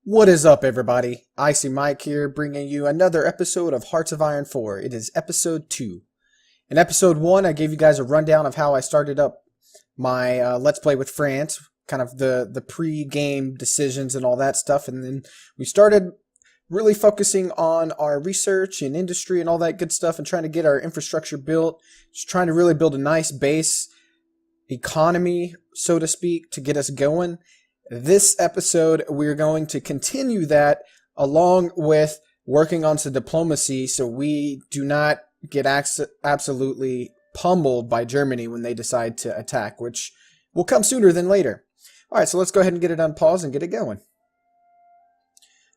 What is up, everybody? Icyymike here, bringing you another episode of Hearts of Iron 4. It is episode 2. In episode 1, I gave you guys a rundown of how I started up my Let's Play with France, kind of the pre-game decisions and all that stuff, and then we started really focusing on our research and industry and all that good stuff and trying to get our infrastructure built, just trying to really build a nice base economy, so to speak, to get us going. This episode, we're going to continue that along with working on some diplomacy so we do not get absolutely pummeled by Germany when they decide to attack, which will come sooner than later. Alright, so let's go ahead and get it on pause and get it going.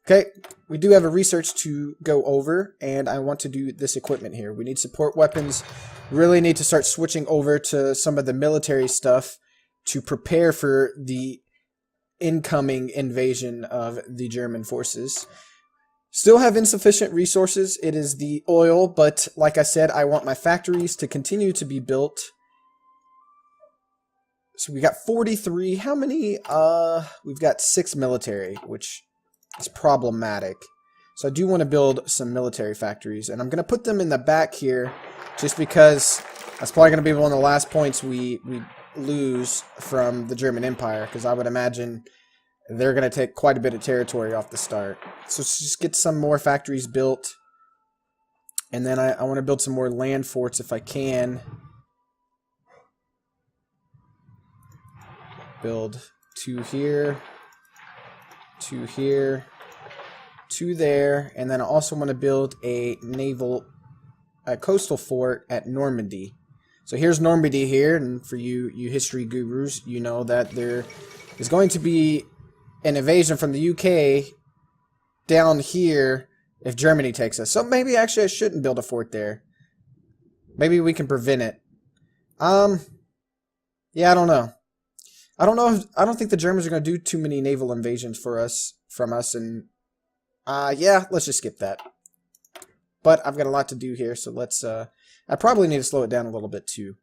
Okay, we do have a research to go over, and I want to do this equipment here. We need support weapons, really need to start switching over to some of the military stuff to prepare for the incoming invasion of the German forces. Still have insufficient resources. It is the oil, but like I said, I want my factories to continue to be built. So we got 43. How many? We've got 6 military, which is problematic. So I do want to build some military factories, and I'm going to put them in the back here just because that's probably going to be one of the last points we lose from the German Empire, because I would imagine they're going to take quite a bit of territory off the start. So let's just get some more factories built, and then I want to build some more land forts if I can. Build 2 here, 2 here, 2 there, and then I also want to build a coastal fort at Normandy. So here's Normandy here, and for you history gurus, you know that there is going to be an invasion from the UK down here if Germany takes us. So maybe actually I shouldn't build a fort there. Maybe we can prevent it. Yeah, I don't know. I don't think the Germans are going to do too many naval invasions from us, and yeah, let's just skip that. But I've got a lot to do here, so let's I probably need to slow it down a little bit too.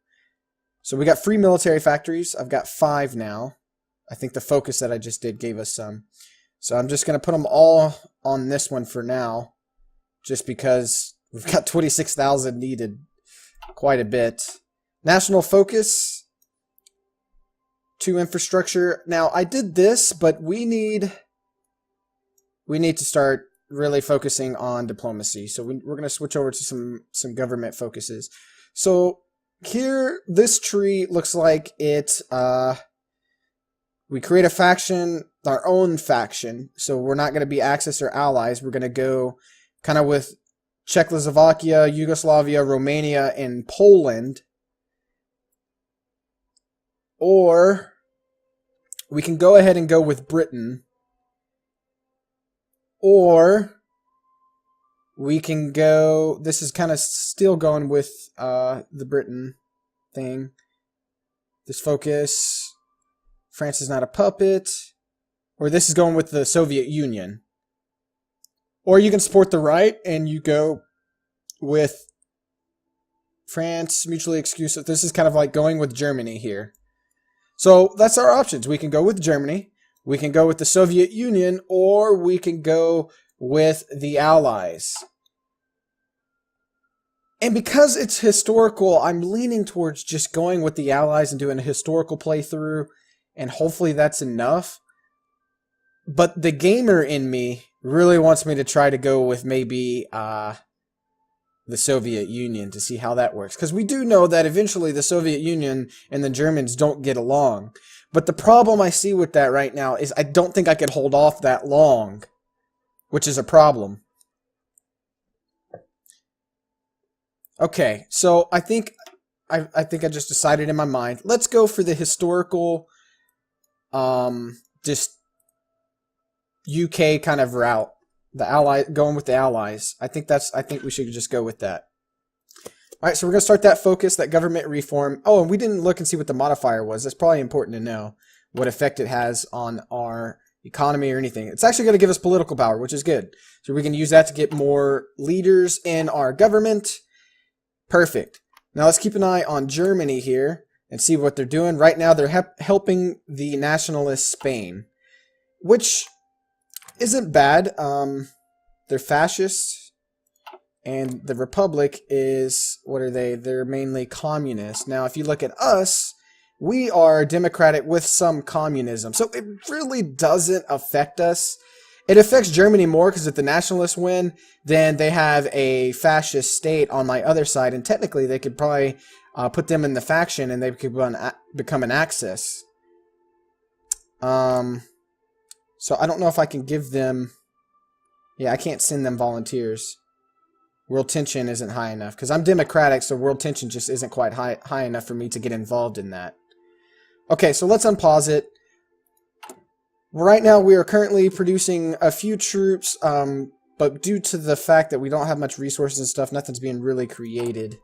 So we got free military factories. I've got 5 now. I think the focus that I just did gave us some. So I'm just going to put them all on this one for now, just because we've got 26,000 needed, quite a bit. National focus, 2 infrastructure. Now I did this, but we need to start really focusing on diplomacy. So we're going to switch over to some government focuses. So here, this tree looks like it, we create a faction, our own faction. So we're not going to be Axis or allies. We're going to go kind of with Czechoslovakia, Yugoslavia, Romania, and Poland. Or we can go ahead and go with Britain. Or we can go, this is kind of still going with the Britain thing. This focus, France is not a puppet. Or this is going with the Soviet Union. Or you can support the right and you go with France, mutually exclusive. This is kind of like going with Germany here. So that's our options. We can go with Germany. We can go with the Soviet Union, or we can go with the Allies. And because it's historical, I'm leaning towards just going with the Allies and doing a historical playthrough, and hopefully that's enough. But the gamer in me really wants me to try to go with maybe the Soviet Union to see how that works. Because we do know that eventually the Soviet Union and the Germans don't get along. But the problem I see with that right now is I don't think I could hold off that long, which is a problem. Okay, so I think I just decided in my mind, let's go for the historical, just UK kind of route. Going with the Allies. I think we should just go with that. All right, so we're going to start that focus, that government reform. Oh, and we didn't look and see what the modifier was. That's probably important to know what effect it has on our economy or anything. It's actually going to give us political power, which is good. So we can use that to get more leaders in our government. Perfect. Now let's keep an eye on Germany here and see what they're doing. Right now they're helping the nationalist Spain, which isn't bad. They're fascist, and the Republic is, what are they? They're mainly communist. Now, if you look at us, we are democratic with some communism, so it really doesn't affect us. It affects Germany more because if the nationalists win, then they have a fascist state on my other side, and technically they could probably put them in the faction and they could become an Axis. So I don't know if I can give them... Yeah, I can't send them volunteers. World tension isn't high enough because I'm democratic, so world tension just isn't quite high enough for me to get involved in that. Okay, so let's unpause it. Right now, we are currently producing a few troops, but due to the fact that we don't have much resources and stuff, nothing's being really created,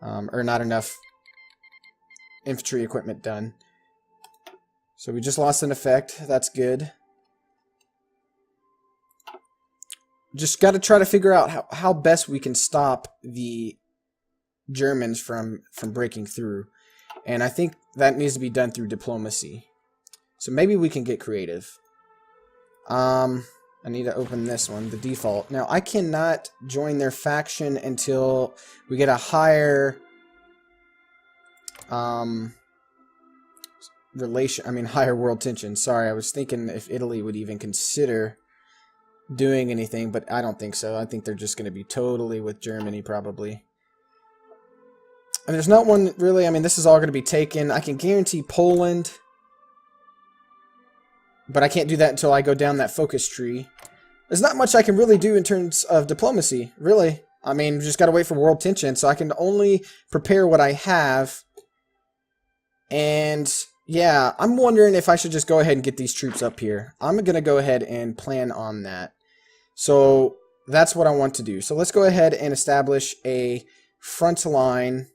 or not enough infantry equipment done. So we just lost an effect. That's good. Just got to try to figure out how best we can stop the Germans from breaking through. And I think that needs to be done through diplomacy. So maybe we can get creative. I need to open this one, the default. Now, I cannot join their faction until we get a higher higher world tension. Sorry, I was thinking if Italy would even consider doing anything, but I don't think so. I think they're just going to be totally with Germany, probably. And there's not one really, I mean, this is all going to be taken. I can guarantee Poland, but I can't do that until I go down that focus tree. There's not much I can really do in terms of diplomacy, really. I mean, just got to wait for world tension, so I can only prepare what I have. And yeah, I'm wondering if I should just go ahead and get these troops up here. I'm going to go ahead and plan on that. So that's what I want to do. So let's go ahead and establish a front line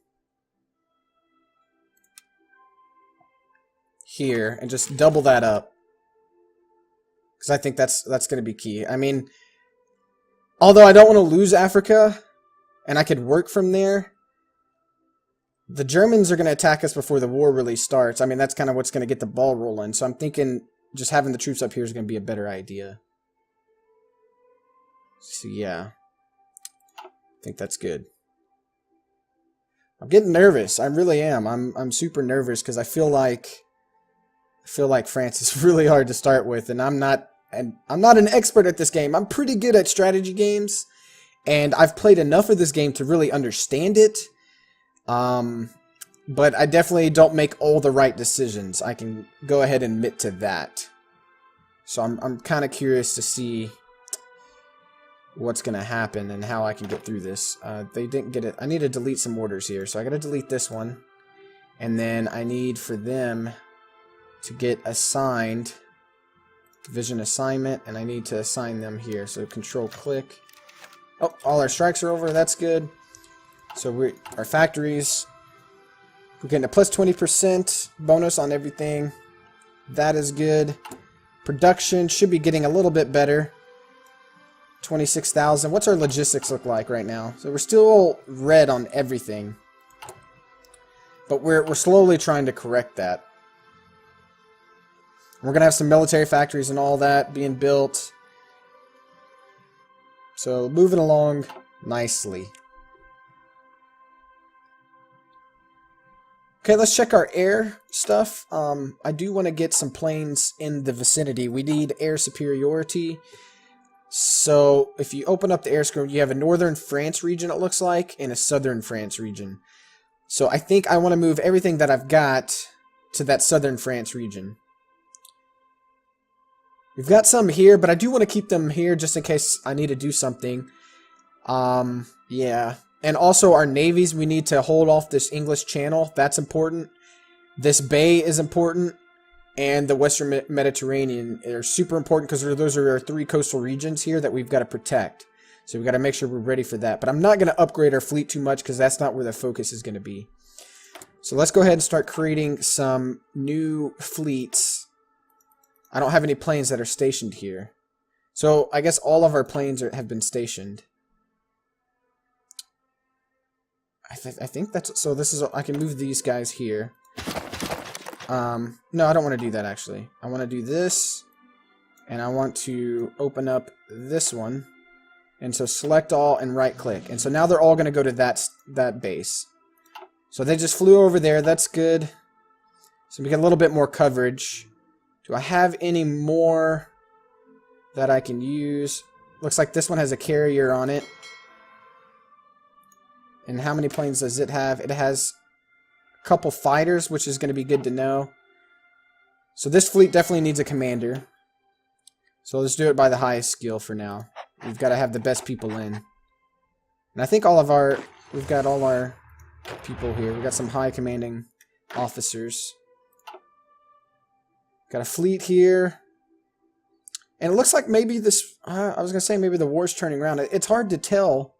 here and just double that up. Because I think that's going to be key. I mean, although I don't want to lose Africa, and I could work from there, the Germans are going to attack us before the war really starts. I mean, that's kind of what's going to get the ball rolling. So I'm thinking just having the troops up here is going to be a better idea. So yeah, I think that's good. I'm getting nervous. I really am. I'm super nervous because I feel like France is really hard to start with, and I'm not an expert at this game. I'm pretty good at strategy games, and I've played enough of this game to really understand it. But I definitely don't make all the right decisions. I can go ahead and admit to that. So I'm kind of curious to see what's going to happen and how I can get through this. They didn't get it. I need to delete some orders here. So I got to delete this one. And then I need for them to get assigned division assignment, and I need to assign them here. So control click. Oh, all our strikes are over. That's good. So our factories, we're getting a plus 20% bonus on everything. That is good. Production should be getting a little bit better. 26,000. What's our logistics look like right now? So we're still red on everything, but we're slowly trying to correct that. We're gonna have some military factories and all that being built. So moving along nicely. Okay, let's check our air stuff. I do want to get some planes in the vicinity. We need air superiority. So if you open up the air screen, you have a northern France region, it looks like, and a southern France region. So I think I want to move everything that I've got to that southern France region. We've got some here, but I do want to keep them here just in case I need to do something. Yeah. And also our navies, we need to hold off this English Channel. That's important. This bay is important. And the Western Mediterranean are super important because those are our 3 coastal regions here that we've got to protect. So we've got to make sure we're ready for that. But I'm not going to upgrade our fleet too much because that's not where the focus is going to be. So let's go ahead and start creating some new fleets. I don't have any planes that are stationed here. So I guess all of our planes have been stationed. I think that's... So this is... I can move these guys here. No, I don't want to do that, actually. I want to do this. And I want to open up this one. And so select all and right click. And so now they're all going to go to that base. So they just flew over there. That's good. So we get a little bit more coverage. Do I have any more that I can use? Looks like this one has a carrier on it. And how many planes does it have? It has a couple fighters, which is going to be good to know. So this fleet definitely needs a commander. So let's do it by the highest skill for now. We've got to have the best people in. And I think we've got all our people here. We've got some high commanding officers. Got a fleet here. And it looks like maybe this, I was going to say maybe the war's turning around. It's hard to tell.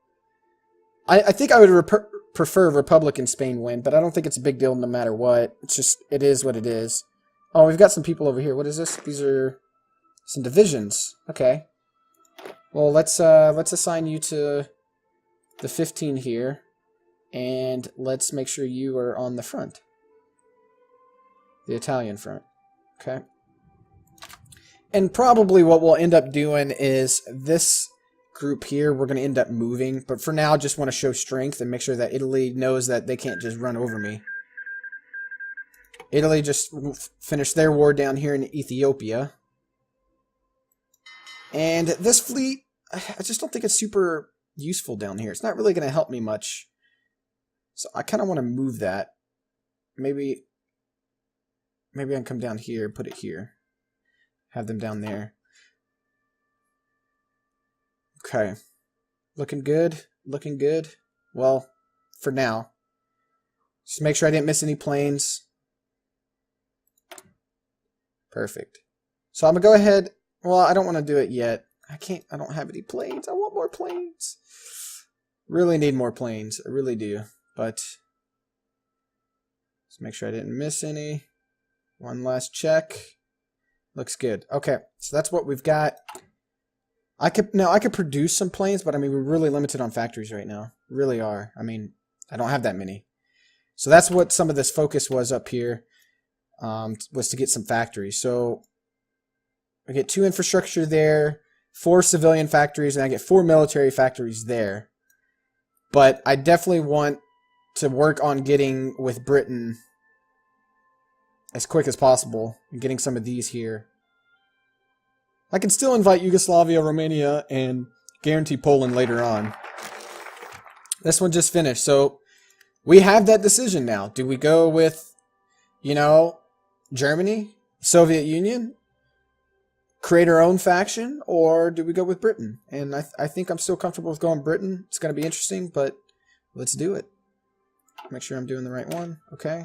I think I would prefer Republican Spain win, but I don't think it's a big deal no matter what. It's just, it is what it is. Oh, we've got some people over here. What is this? These are some divisions. Okay. Well, let's assign you to the 15 here, and let's make sure you are on the front. The Italian front. Okay. And probably what we'll end up doing is this group here, we're going to end up moving. But for now, just want to show strength and make sure that Italy knows that they can't just run over me. Italy just finished their war down here in Ethiopia. And this fleet, I just don't think it's super useful down here. It's not really going to help me much. So I kind of want to move that. Maybe I can come down here and put it here. Have them down there. Okay. Looking good. Looking good. Well, for now. Just make sure I didn't miss any planes. Perfect. So I'm going to go ahead. Well, I don't want to do it yet. I don't have any planes. I want more planes. Really need more planes. I really do. But let's make sure I didn't miss any. One last check. Looks good. Okay, so that's what we've got. I could produce some planes, but I mean we're really limited on factories right now. Really are. I mean, I don't have that many. So that's what some of this focus was up here. Was to get some factories. So I get 2 infrastructure there, 4 civilian factories, and I get 4 military factories there. But I definitely want to work on getting with Britain as quick as possible and getting some of these here. I can still invite Yugoslavia, Romania, and guarantee Poland later on. This one just finished, so we have that decision now. Do we go with, Germany, Soviet Union, create our own faction, or do we go with Britain? And I think I'm still comfortable with going Britain. It's going to be interesting, but let's do it. Make sure I'm doing the right one. Okay.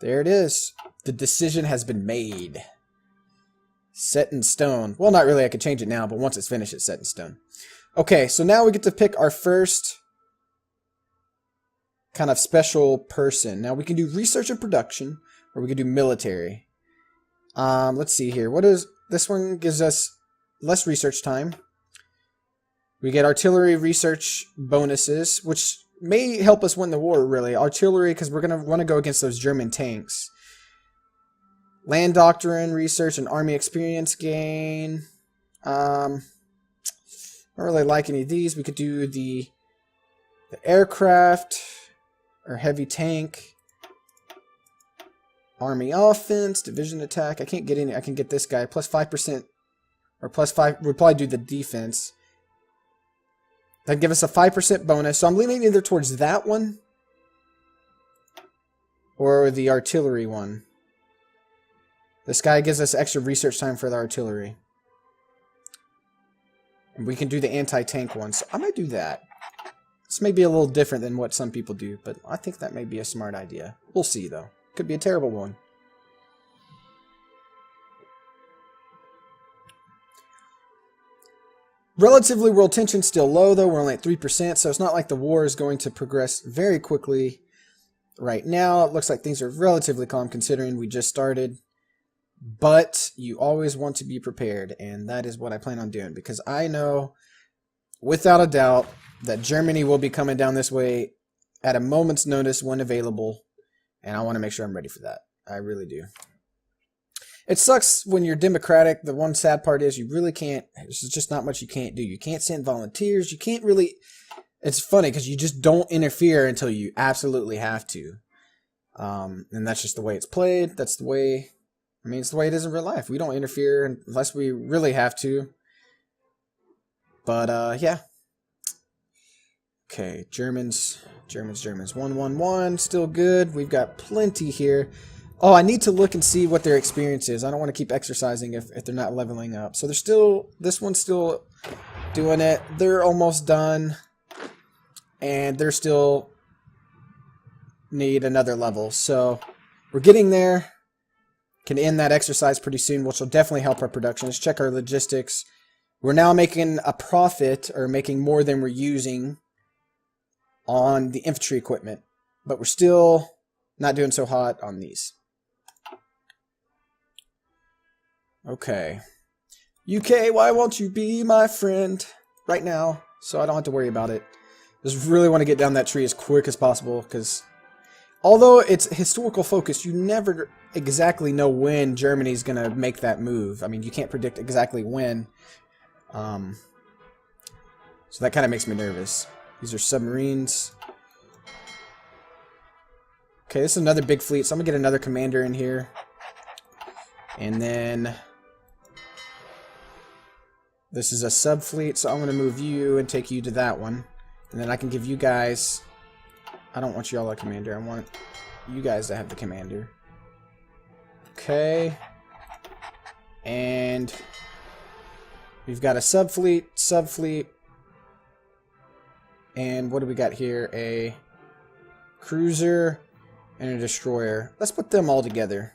There it is. The decision has been made. Set in stone. Well, not really. I could change it now, but once it's finished, it's set in stone. Okay, so now we get to pick our first kind of special person. Now we can do research and production, or we can do military. Let's see here. What is this one? Gives us less research time. We get artillery research bonuses, which may help us win the war, really. Artillery, because we're going to want to go against those German tanks. Land doctrine, research, and army experience gain. I don't really like any of these. We could do the aircraft, or heavy tank. Army offense, division attack. I can't get any. I can get this guy. Plus 5%, or plus 5. We'll probably do the defense. That'd give us a 5% bonus. So I'm leaning either towards that one or the artillery one. This guy gives us extra research time for the artillery. And we can do the anti-tank one. So I might do that. This may be a little different than what some people do, but I think that may be a smart idea. We'll see, though. Could be a terrible one. Relatively, world tension still low, though. We're only at 3%, so it's not like the war is going to progress very quickly right now. It looks like things are relatively calm considering we just started. But you always want to be prepared, and that is what I plan on doing, because I know, without a doubt, that Germany will be coming down this way at a moment's notice when available, and I want to make sure I'm ready for that. I really do. It sucks when you're democratic. The one sad part is you really can't, there's just not much you can't do. You can't send volunteers. You can't really, it's funny because you just don't interfere until you absolutely have to. And that's just the way it's played. That's the way, I mean, it's the way it is in real life. We don't interfere unless we really have to. But, yeah. Okay, Germans. 1-1-1, still good. We've got plenty here. Oh, I need to look and see what their experience is. I don't want to keep exercising if they're not leveling up. So they're still, this one's still doing it. They're almost done. And they're still need another level. So we're getting there. Can end that exercise pretty soon, which will definitely help our production. Let's check our logistics. We're now making a profit, or making more than we're using on the infantry equipment, but we're still not doing so hot on these. Okay. UK, why won't you be my friend right now, so I don't have to worry about it. Just really want to get down that tree as quick as possible, because although it's historical focus, you never exactly know when Germany's going to make that move. I mean, you can't predict exactly when. So that kind of makes me nervous. These are submarines. Okay, this is another big fleet, so I'm going to get another commander in here. And then this is a sub-fleet, so I'm going to move you and take you to that one. And then I can give you guys... I don't want you all a commander. I want you guys to have the commander. Okay. And we've got a sub-fleet. And what do we got here? A cruiser and a destroyer. Let's put them all together.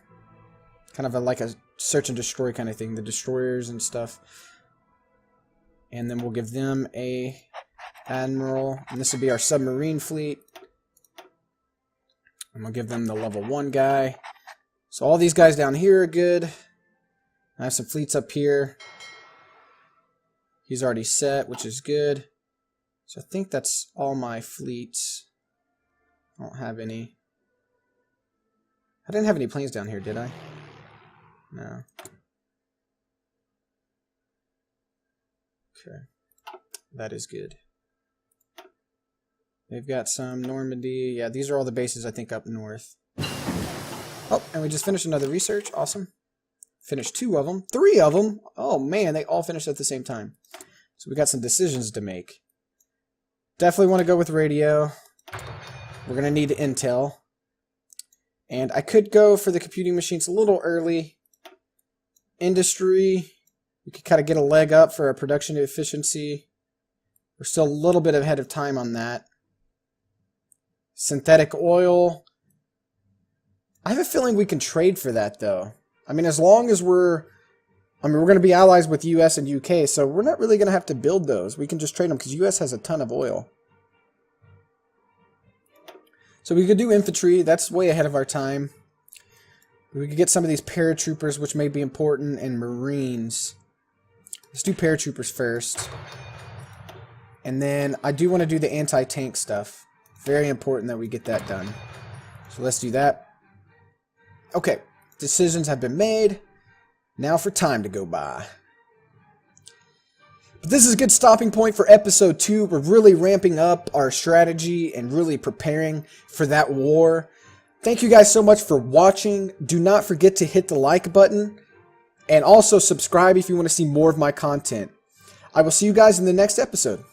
Kind of like a search and destroy kind of thing. The destroyers and stuff. And then we'll give them a admiral. And this will be our submarine fleet. And we'll give them the level 1 guy. So all these guys down here are good. I have some fleets up here. He's already set, which is good. So I think that's all my fleets. I don't have any. I didn't have any planes down here, did I? No. Okay. That is good. They've got some Normandy. Yeah, these are all the bases, I think, up north. Oh, and we just finished another research. Awesome. Finished 2 of them. 3 of them. Oh, man, they all finished at the same time. So we got some decisions to make. Definitely want to go with radio. We're going to need intel. And I could go for the computing machines a little early. Industry. We could kind of get a leg up for our production efficiency. We're still a little bit ahead of time on that. Synthetic oil. I have a feeling we can trade for that, though. I mean, as long as we're going to be allies with US and UK, so we're not really going to have to build those. We can just trade them, because US has a ton of oil. So we could do infantry. That's way ahead of our time. We could get some of these paratroopers, which may be important, and marines. Let's do paratroopers first. And then I do want to do the anti-tank stuff. Very important that we get that done. So let's do that. Okay, decisions have been made. Now for time to go by. But this is a good stopping point for episode 2. We're really ramping up our strategy and really preparing for that war. Thank you guys so much for watching. Do not forget to hit the like button. And also subscribe if you want to see more of my content. I will see you guys in the next episode.